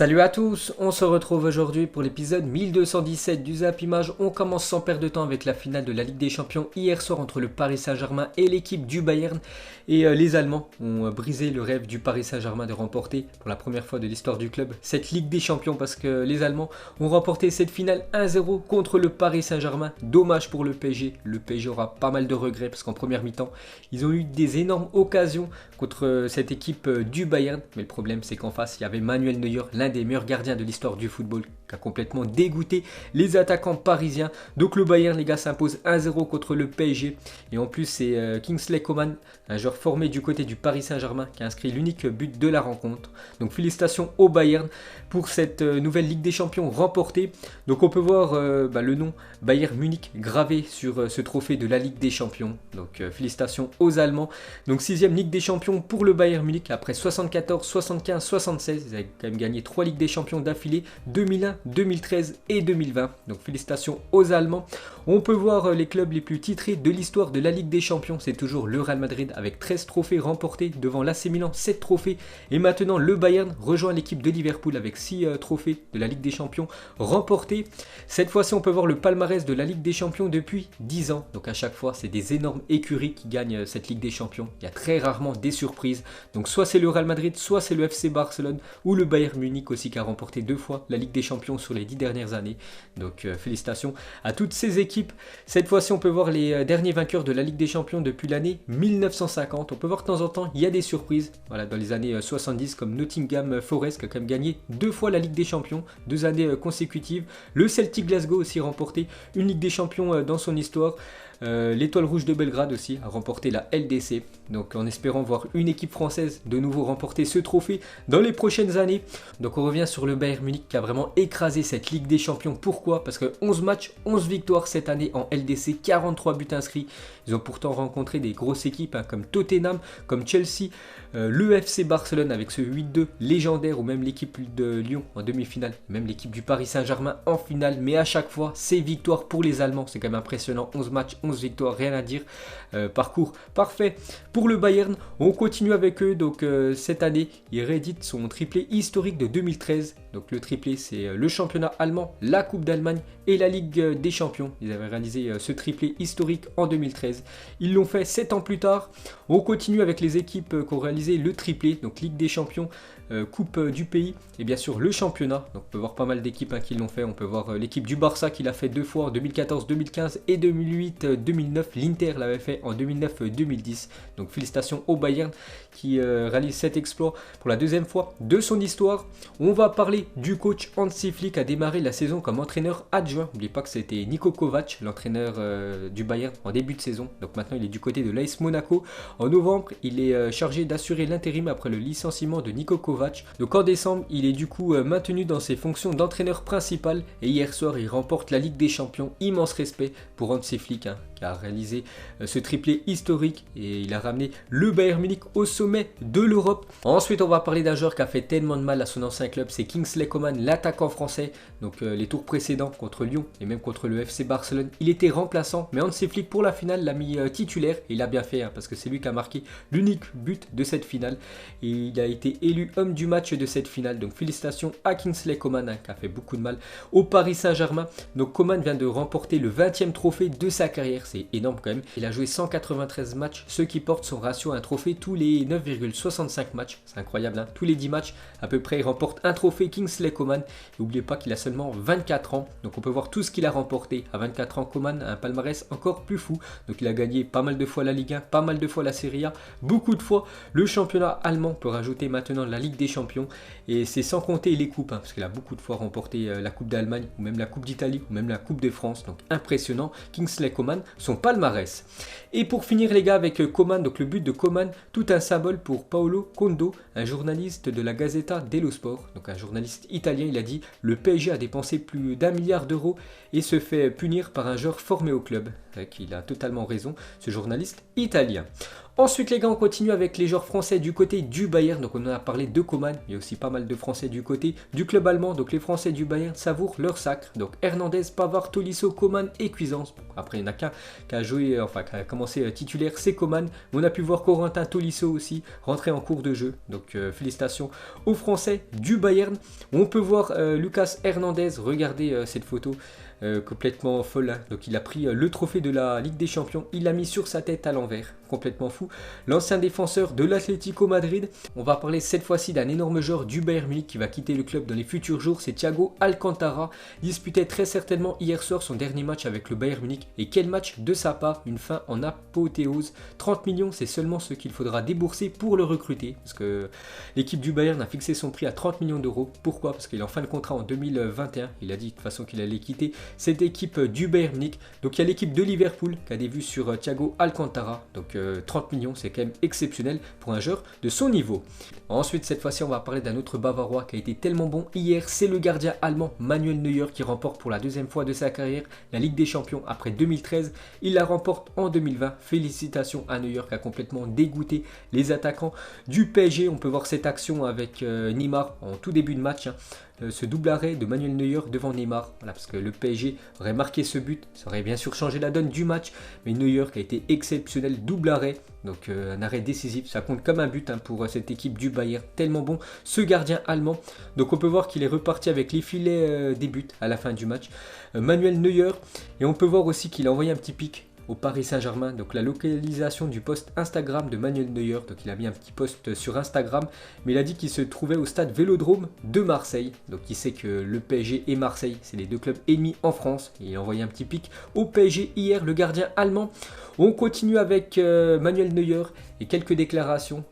Salut à tous, on se retrouve aujourd'hui pour l'épisode 1217 du Zap Image. On commence sans perdre de temps avec la finale de la Ligue des Champions hier soir entre le Paris Saint-Germain et l'équipe du Bayern. Et les Allemands ont brisé le rêve du Paris Saint-Germain de remporter pour la première fois de l'histoire du club cette Ligue des Champions parce que les Allemands ont remporté cette finale 1-0 contre le Paris Saint-Germain. Dommage pour le PSG, le PSG aura pas mal de regrets parce qu'en première mi-temps, ils ont eu des énormes occasions contre cette équipe du Bayern. Mais le problème c'est qu'en face, il y avait Manuel Neuer, l'un des meilleurs gardiens de l'histoire du football, qui a complètement dégoûté les attaquants parisiens. Donc le Bayern, les gars, s'impose 1-0 contre le PSG. Et en plus, c'est Kingsley Coman, un joueur formé du côté du Paris Saint-Germain, qui a inscrit l'unique but de la rencontre. Donc félicitations au Bayern pour cette nouvelle Ligue des Champions remportée. Donc on peut voir le nom Bayern Munich gravé sur ce trophée de la Ligue des Champions. Donc félicitations aux Allemands. Donc 6ème Ligue des Champions pour le Bayern Munich après 74, 75, 76. Ils avaient quand même gagné 3 Ligues des Champions d'affilée, 2001, 2013 et 2020. Donc félicitations aux Allemands. On peut voir les clubs les plus titrés de l'histoire de la Ligue des Champions. C'est toujours le Real Madrid avec 13 trophées remportés devant l'AC Milan, 7 trophées. Et maintenant le Bayern rejoint l'équipe de Liverpool avec 6 trophées de la Ligue des Champions remportés. Cette fois-ci on peut voir le palmarès de la Ligue des Champions depuis 10 ans. Donc à chaque fois c'est des énormes écuries qui gagnent cette Ligue des Champions. Il y a très rarement des surprises. Donc soit c'est le Real Madrid, soit c'est le FC Barcelone ou le Bayern Munich aussi qui a remporté 2 fois la Ligue des Champions sur les 10 dernières années. Donc félicitations à toutes ces équipes. Cette fois-ci on peut voir les derniers vainqueurs de la Ligue des Champions depuis l'année 1950. On peut voir de temps en temps il y a des surprises. Voilà, dans les années 70 comme Nottingham Forest qui a quand même gagné 2 fois la Ligue des Champions, 2 années consécutives. Le Celtic Glasgow aussi remporté une Ligue des Champions dans son histoire. L'Étoile Rouge de Belgrade aussi a remporté la LDC. Donc en espérant voir une équipe française de nouveau remporter ce trophée dans les prochaines années. Donc on revient sur le Bayern Munich qui a vraiment écrasé cette Ligue des Champions. Pourquoi? Parce que 11 matchs, 11 victoires cette année en LDC, 43 buts inscrits. Ils ont pourtant rencontré des grosses équipes comme Tottenham, comme Chelsea, le FC Barcelone avec ce 8-2 légendaire ou même l'équipe de Lyon en demi-finale, même l'équipe du Paris Saint-Germain en finale. Mais à chaque fois, c'est victoire pour les Allemands. C'est quand même impressionnant. 11 matchs, 11 victoires, rien à dire. Parcours parfait pour le Bayern. On continue avec eux. Donc cette année, il réédite son triplé historique de 2013. Donc le triplé, c'est le championnat allemand, la Coupe d'Allemagne et la Ligue des Champions. Ils avaient réalisé ce triplé historique en 2013. Ils l'ont fait 7 ans plus tard. On continue avec les équipes qui ont réalisé le triplé. Donc Ligue des Champions, Coupe du pays et bien sûr le championnat. Donc on peut voir pas mal d'équipes qui l'ont fait. On peut voir l'équipe du Barça qui l'a fait 2 fois en 2014, 2015 et 2008, 2009. L'Inter l'avait fait en 2009, 2010. Donc félicitations au Bayern qui réalise cet exploit pour la 2e fois de son histoire. On va parler du coach Hansi Flick qui a démarré la saison comme entraîneur adjoint. N'oubliez pas que c'était Niko Kovac, l'entraîneur du Bayern en début de saison. Donc maintenant il est du côté de l'AS Monaco. En novembre, il est chargé d'assurer l'intérim après le licenciement de Niko Kovac. Donc en décembre, il est du coup maintenu dans ses fonctions d'entraîneur principal et hier soir, il remporte la Ligue des Champions. Immense respect pour Hansi Flick qui a réalisé ce triplé historique et il a ramené le Bayern Munich au sommet de l'Europe. Ensuite, on va parler d'un joueur qui a fait tellement de mal à son ancien club, c'est Kingsley Coman, l'attaquant français. Donc les tours précédents contre Lyon et même contre le FC Barcelone, il était remplaçant, mais Hansi Flick pour la finale l'a mis titulaire et il a bien fait parce que c'est lui qui a marqué l'unique but de cette finale et il a été élu homme du match de cette finale. Donc félicitations à Kingsley Coman qui a fait beaucoup de mal au Paris Saint-Germain. Donc Coman vient de remporter le 20e trophée de sa carrière, c'est énorme quand même. Il a joué 193 matchs, ce qui porte son ratio à un trophée tous les 9,65 matchs. C'est incroyable, tous les 10 matchs à peu près il remporte un trophée. Kingsley Coman, n'oubliez pas qu'il a seulement 24 ans, donc on peut voir tout ce qu'il a remporté. À 24 ans, Coman a un palmarès encore plus fou. Donc il a gagné pas mal de fois la Ligue 1, pas mal de fois la Serie A, beaucoup de fois le championnat allemand. On peut rajouter maintenant la Ligue des Champions et c'est sans compter les coupes parce qu'il a beaucoup de fois remporté la Coupe d'Allemagne ou même la Coupe d'Italie ou même la Coupe de France. Donc impressionnant Kingsley Coman, son palmarès. Et pour finir les gars avec Coman, donc le but de Coman, tout un symbole pour Paolo Condo, un journaliste de la Gazzetta dello Sport, donc un journaliste italien. Il a dit: le PSG a dépensé plus d'1 milliard d'euros et se fait punir par un joueur formé au club. Il a totalement raison, ce journaliste italien. Ensuite les gars, on continue avec les joueurs français du côté du Bayern. Donc on en a parlé de Coman, il y a aussi pas mal de français du côté du club allemand. Donc les français du Bayern savourent leur sacre. Donc Hernandez, Pavard, Tolisso, Coman et Cuisance. Après il n'y en a qu'un qui a joué, enfin qui a commencé titulaire, c'est Coman. On a pu voir Corentin Tolisso aussi rentrer en cours de jeu. Donc félicitations aux français du Bayern. On peut voir Lucas Hernandez, regardez cette photo. Complètement folle, hein. Donc il a pris le trophée de la Ligue des Champions, il l'a mis sur sa tête à l'envers, complètement fou. L'ancien défenseur de l'Atlético Madrid. On va parler cette fois-ci d'un énorme joueur du Bayern Munich qui va quitter le club dans les futurs jours, c'est Thiago Alcantara. Disputait très certainement hier soir son dernier match avec le Bayern Munich. Et quel match de sa part, une fin en apothéose. 30 millions, c'est seulement ce qu'il faudra débourser pour le recruter, parce que l'équipe du Bayern a fixé son prix à 30 millions d'euros. Pourquoi? Parce qu'il est en fin de contrat en 2021, il a dit de toute façon qu'il allait quitter cette équipe du Bayern Munich. Donc il y a l'équipe de Liverpool qui a des vues sur Thiago Alcantara. Donc 30 millions, c'est quand même exceptionnel pour un joueur de son niveau. Ensuite, cette fois-ci, on va parler d'un autre Bavarois qui a été tellement bon hier. C'est le gardien allemand Manuel Neuer qui remporte pour la deuxième fois de sa carrière la Ligue des Champions après 2013. Il la remporte en 2020. Félicitations à Neuer qui a complètement dégoûté les attaquants du PSG. On peut voir cette action avec Neymar en tout début de match, hein. Ce double arrêt de Manuel Neuer devant Neymar, voilà, parce que le PSG aurait marqué ce but, ça aurait bien sûr changé la donne du match, mais Neuer qui a été exceptionnel, double arrêt, donc un arrêt décisif, ça compte comme un but, hein, pour cette équipe du Bayern, tellement bon ce gardien allemand. Donc on peut voir qu'il est reparti avec les filets des buts à la fin du match, Manuel Neuer, et on peut voir aussi qu'il a envoyé un petit pic au Paris Saint-Germain. Donc la localisation du post Instagram de Manuel Neuer, donc il a mis un petit post sur Instagram, mais il a dit qu'il se trouvait au stade Vélodrome de Marseille. Donc il sait que le PSG et Marseille, c'est les deux clubs ennemis en France. Et il a envoyé un petit pic au PSG hier, le gardien allemand. On continue avec Manuel Neuer et quelques déclarations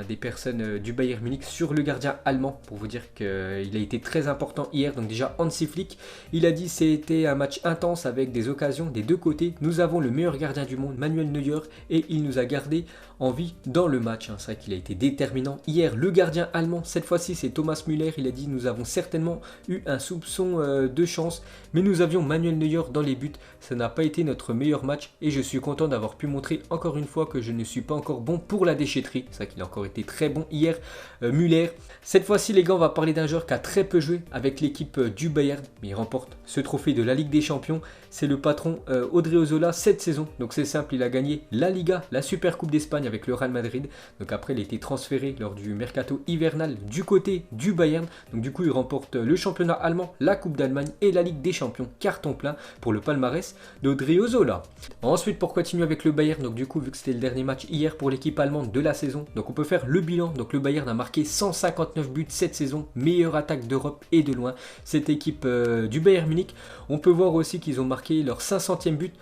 des personnes du Bayern Munich sur le gardien allemand, pour vous dire qu'il a été très important hier. Donc déjà Hansi Flick, il a dit c'était un match intense avec des occasions des deux côtés. Nous avons le meilleur gardien du monde, Manuel Neuer, et il nous a gardé en vie dans le match, hein. C'est vrai qu'il a été déterminant hier. Le gardien allemand, cette fois-ci c'est Thomas Müller, il a dit nous avons certainement eu un soupçon de chance, mais nous avions Manuel Neuer dans les buts. Ça n'a pas été notre meilleur match et je suis content d'avoir pu montrer encore une fois que je ne suis pas encore bon pour la déchetterie. C'est vrai qu'il a encore été très bon hier, Müller. Cette fois-ci les gars, on va parler d'un joueur qui a très peu joué avec l'équipe du Bayern, mais il remporte ce trophée de la Ligue des Champions. C'est le patron Odriozola cette saison. Donc c'est simple, il a gagné la Liga, la Super Coupe d'Espagne avec le Real Madrid. Donc après il a été transféré lors du mercato hivernal du côté du Bayern. Donc du coup il remporte le championnat allemand, la Coupe d'Allemagne et la Ligue des Champions. Carton plein pour le palmarès d'Odriozola. Ensuite pour continuer avec le Bayern, donc du coup vu que c'était le dernier match hier pour l'équipe allemande de la saison, donc on peut faire le bilan. Donc le Bayern a marqué 159 buts cette saison, meilleure attaque d'Europe et de loin. Cette équipe du Bayern Munich, on peut voir aussi qu'ils ont marqué leur 500e but.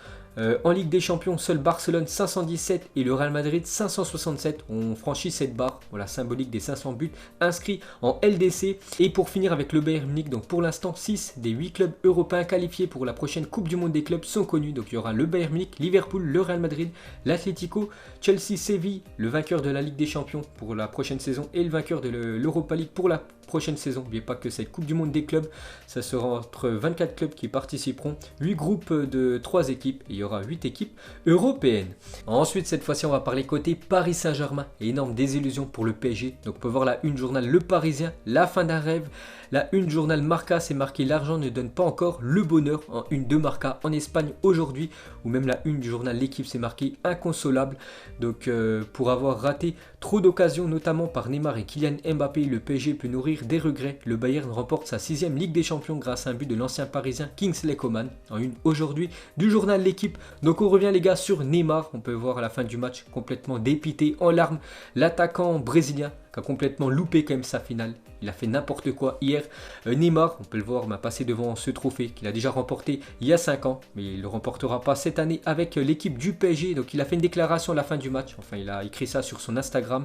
En Ligue des Champions, seul Barcelone 517 et le Real Madrid 567 ont franchi cette barre, voilà, symbolique des 500 buts inscrits en LDC. Et pour finir avec le Bayern Munich, donc pour l'instant 6 des 8 clubs européens qualifiés pour la prochaine Coupe du Monde des clubs sont connus. Donc il y aura le Bayern Munich, Liverpool, le Real Madrid, l'Atlético, Chelsea, Séville, le vainqueur de la Ligue des Champions pour la prochaine saison et le vainqueur de l'Europa League pour la prochaine saison. N'oubliez pas que cette Coupe du Monde des clubs, ça sera entre 24 clubs qui participeront, 8 groupes de 3 équipes et il y aura 8 équipes européennes. Ensuite, cette fois-ci, on va parler côté Paris Saint-Germain. Énorme désillusion pour le PSG. Donc, on peut voir la une journal Le Parisien, la fin d'un rêve. La une journal Marca, c'est marqué l'argent ne donne pas encore le bonheur. En une de Marca en Espagne aujourd'hui, ou même la une du journal L'équipe, c'est marqué inconsolable. Donc, pour avoir raté trop d'occasions, notamment par Neymar et Kylian Mbappé, le PSG peut nourrir des regrets. Le Bayern remporte sa 6e Ligue des Champions grâce à un but de l'ancien parisien Kingsley Coman. En une aujourd'hui du journal L'équipe. Donc on revient les gars sur Neymar. On peut voir à la fin du match complètement dépité, en larmes, l'attaquant brésilien qui a complètement loupé quand même sa finale. Il a fait n'importe quoi hier. Neymar, on peut le voir, m'a passé devant ce trophée qu'il a déjà remporté il y a 5 ans. Mais il ne le remportera pas cette année avec l'équipe du PSG. Donc il a fait une déclaration à la fin du match. Enfin, il a écrit ça sur son Instagram.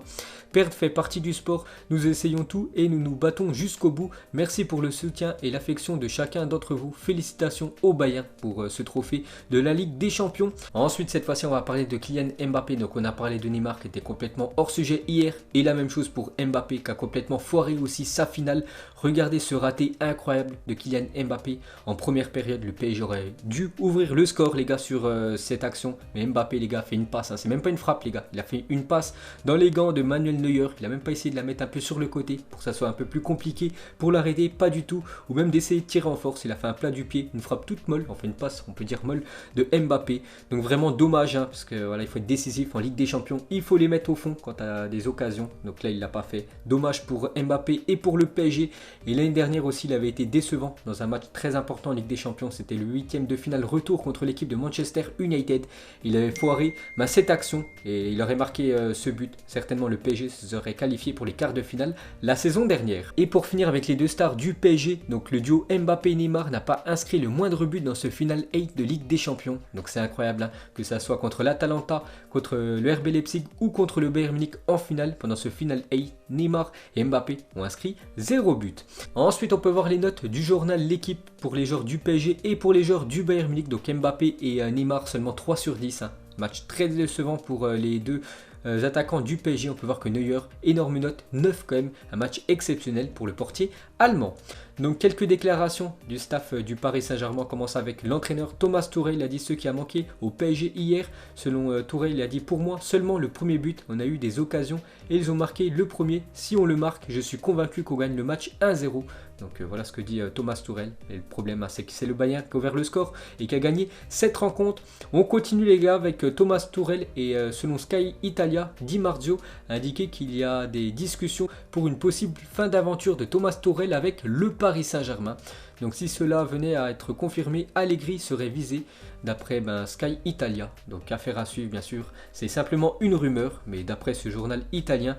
Perdre fait partie du sport. Nous essayons tout et nous nous battons jusqu'au bout. Merci pour le soutien et l'affection de chacun d'entre vous. Félicitations au Bayern pour ce trophée de la Ligue des Champions. Ensuite, cette fois-ci, on va parler de Kylian Mbappé. Donc on a parlé de Neymar qui était complètement hors sujet hier. Et la même chose pour pour Mbappé qui a complètement foiré aussi sa finale. Regardez ce raté incroyable de Kylian Mbappé en première période. Le PSG aurait dû ouvrir le score les gars sur cette action. Mais Mbappé les gars fait une passe, hein. C'est même pas une frappe les gars. Il a fait une passe dans les gants de Manuel Neuer. Il a même pas essayé de la mettre un peu sur le côté pour que ça soit un peu plus compliqué pour l'arrêter. Pas du tout. Ou même d'essayer de tirer en force. Il a fait un plat du pied, une frappe toute molle. Enfin une passe on peut dire molle de Mbappé. Donc vraiment dommage hein, parce que voilà il faut être décisif en Ligue des Champions. Il faut les mettre au fond quand tu as des occasions. Donc là il l'a pas fait. Dommage pour Mbappé et pour le PSG. Et l'année dernière aussi il avait été décevant dans un match très important en Ligue des Champions. C'était le 8e de finale retour contre l'équipe de Manchester United. Il avait foiré cette action et il aurait marqué ce but. Certainement le PSG serait qualifié pour les quarts de finale la saison dernière. Et pour finir avec les deux stars du PSG, donc le duo Mbappé-Neymar n'a pas inscrit le moindre but dans ce final 8 de Ligue des Champions. Donc c'est incroyable hein, que ça soit contre l'Atalanta, contre le RB Leipzig ou contre le Bayern Munich en finale. Pendant ce final 8, Neymar et Mbappé ont inscrit 0 but. Ensuite on peut voir les notes du journal L'équipe pour les joueurs du PSG et pour les joueurs du Bayern Munich. Donc Mbappé et Neymar seulement 3 sur 10. Hein. Match très décevant pour les deux attaquants du PSG. On peut voir que Neuer, énorme note, 9 quand même, un match exceptionnel pour le portier allemand. Donc quelques déclarations du staff du Paris Saint-Germain. On commence avec l'entraîneur Thomas Tuchel. Il a dit ce qui a manqué au PSG hier. Selon Tuchel, il a dit pour moi seulement le premier but. On a eu des occasions et ils ont marqué le premier. Si on le marque, je suis convaincu qu'on gagne le match 1-0. Donc voilà ce que dit Thomas Tuchel. Et le problème c'est que c'est le Bayern qui a ouvert le score et qui a gagné cette rencontre. On continue les gars avec Thomas Tuchel et selon Sky Italia, Di Marzio a indiqué qu'il y a des discussions pour une possible fin d'aventure de Thomas Tuchel avec le Paris Saint-Germain. Donc si cela venait à être confirmé, Allegri serait visé d'après Sky Italia. Donc affaire à suivre bien sûr. C'est simplement une rumeur, mais d'après ce journal italien,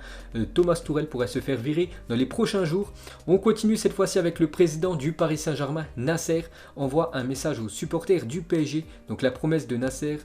Thomas Tuchel pourrait se faire virer dans les prochains jours. On continue cette fois-ci avec le président du Paris Saint-Germain, Nasser, envoie un message aux supporters du PSG. Donc la promesse de Nasser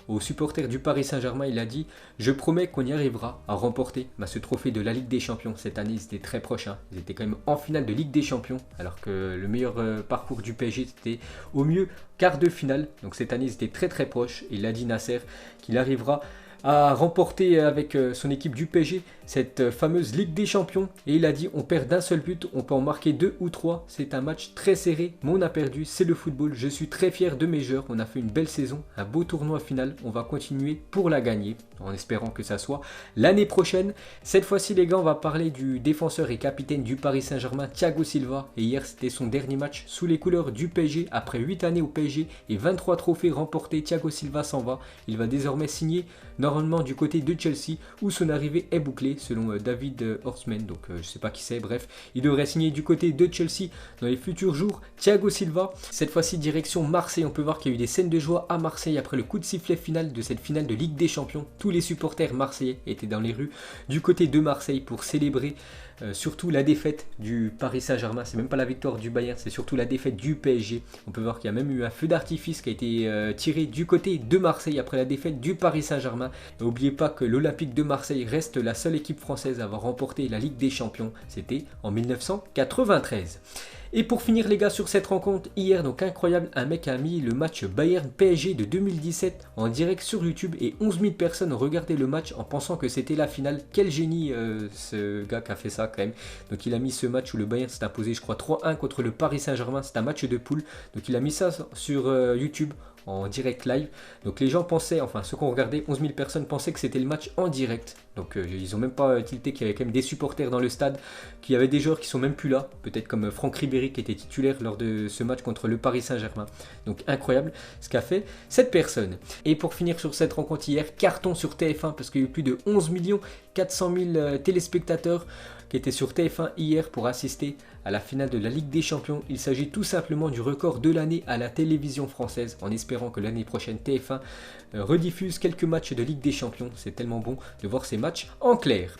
aux supporters du Paris Saint-Germain, il a dit « Je promets qu'on y arrivera à remporter ce trophée de la Ligue des Champions. » Cette année, ils étaient très proches. Hein. Ils étaient quand même en finale de Ligue des Champions, alors que le meilleur parcours du PSG, c'était au mieux quart de finale. Donc cette année, ils étaient très très proches. Et il a dit Nasser qu'il arrivera à remporter avec son équipe du PSG cette fameuse Ligue des Champions. Et il a dit on perd d'un seul but, on peut en marquer 2 ou 3. C'est un match très serré, mais on a perdu, c'est le football. Je suis très fier de mes joueurs, on a fait une belle saison, un beau tournoi final. On va continuer pour la gagner, en espérant que ça soit l'année prochaine. Cette fois-ci les gars, on va parler du défenseur et capitaine du Paris Saint-Germain, Thiago Silva. Et hier c'était son dernier match sous les couleurs du PSG. Après 8 années au PSG et 23 trophées remportés, Thiago Silva s'en va. Il va désormais signer normalement du côté de Chelsea où son arrivée est bouclée selon David Horseman. Donc je sais pas qui c'est, bref, il devrait signer du côté de Chelsea dans les futurs jours. Thiago Silva, cette fois-ci direction Marseille. On peut voir qu'il y a eu des scènes de joie à Marseille après le coup de sifflet final de cette finale de Ligue des Champions. Tous les supporters marseillais étaient dans les rues du côté de Marseille pour célébrer surtout la défaite du Paris Saint-Germain. C'est même pas la victoire du Bayern, c'est surtout la défaite du PSG. On peut voir qu'il y a même eu un feu d'artifice qui a été tiré du côté de Marseille après la défaite du Paris Saint-Germain. N'oubliez pas que l'Olympique de Marseille reste la seule équipe française à avoir remporté la Ligue des Champions. C'était en 1993. Et pour finir les gars sur cette rencontre hier, donc incroyable, un mec a mis le match Bayern PSG de 2017 en direct sur YouTube et 11 000 personnes ont regardé le match en pensant que c'était la finale. Quel génie ce gars qui a fait ça quand même. Donc il a mis ce match où le Bayern s'est imposé je crois 3-1 contre le Paris Saint-Germain. C'est un match de poule. Donc il a mis ça sur YouTube en direct live. Donc les gens pensaient, enfin ceux qui ont regardé, 11 000 personnes pensaient que c'était le match en direct. Donc ils ont même pas tilté qu'il y avait quand même des supporters dans le stade, qu'il y avait des joueurs qui sont même plus là, peut-être comme Franck Ribéry qui était titulaire lors de ce match contre le Paris Saint-Germain. Donc incroyable ce qu'a fait cette personne. Et pour finir sur cette rencontre hier, carton sur TF1 parce qu'il y a eu plus de 11 400 000 téléspectateurs qui étaient sur TF1 hier pour assister à la finale de la Ligue des Champions. Il s'agit tout simplement du record de l'année à la télévision française, en espérant que l'année prochaine TF1 rediffuse quelques matchs de Ligue des Champions. C'est tellement bon de voir ces matchs en clair.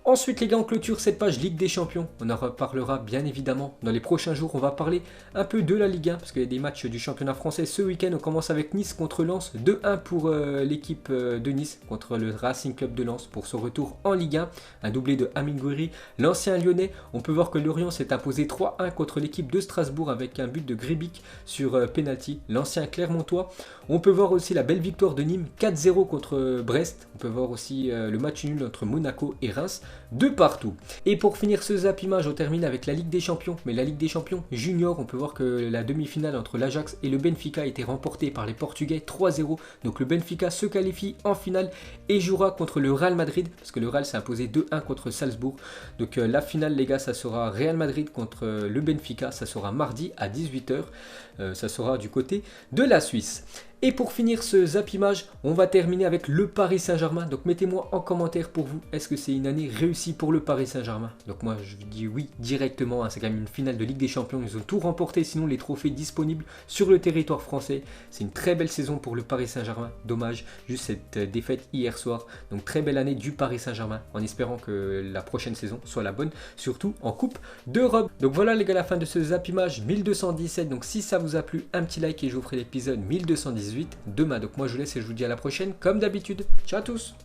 Ensuite les gars, on clôture cette page Ligue des Champions. On en reparlera bien évidemment dans les prochains jours. On va parler un peu de la Ligue 1 parce qu'il y a des matchs du championnat français ce week-end. On commence avec Nice contre Lens. 2-1 pour l'équipe de Nice contre le Racing Club de Lens pour son retour en Ligue 1. Un doublé de Amine Gouiri, l'ancien lyonnais. On peut voir que Lorient s'est imposé 3-1 contre l'équipe de Strasbourg avec un but de Gribic sur penalty, l'ancien Clermontois. On peut voir aussi la belle victoire de Nîmes 4-0 contre Brest. On peut voir aussi le match nul entre Monaco et Reims. de partout. Et pour finir ce Zap Image, on termine avec la Ligue des Champions. Mais la Ligue des Champions junior, on peut voir que la demi-finale entre l'Ajax et le Benfica a été remportée par les Portugais 3-0. Donc le Benfica se qualifie en finale et jouera contre le Real Madrid, parce que le Real s'est imposé 2-1 contre Salzbourg. Donc la finale les gars, ça sera Real Madrid contre le Benfica, ça sera mardi à 18 h. Ça sera du côté de la Suisse. Et pour finir ce Zap Image, on va terminer avec le Paris Saint-Germain. Donc mettez-moi en commentaire pour vous, est-ce que c'est une année réussie pour le Paris Saint-Germain? Donc moi je dis oui directement, hein. C'est quand même une finale de Ligue des Champions, ils ont tout remporté, sinon les trophées disponibles sur le territoire français. C'est une très belle saison pour le Paris Saint-Germain, dommage, juste cette défaite hier soir. Donc très belle année du Paris Saint-Germain, en espérant que la prochaine saison soit la bonne, surtout en Coupe d'Europe. Donc voilà les gars, la fin de ce Zap Image 1217, donc si ça vous a plu, un petit like et je vous ferai l'épisode 1218 demain. Donc moi je vous laisse et je vous dis à la prochaine comme d'habitude. Ciao à tous.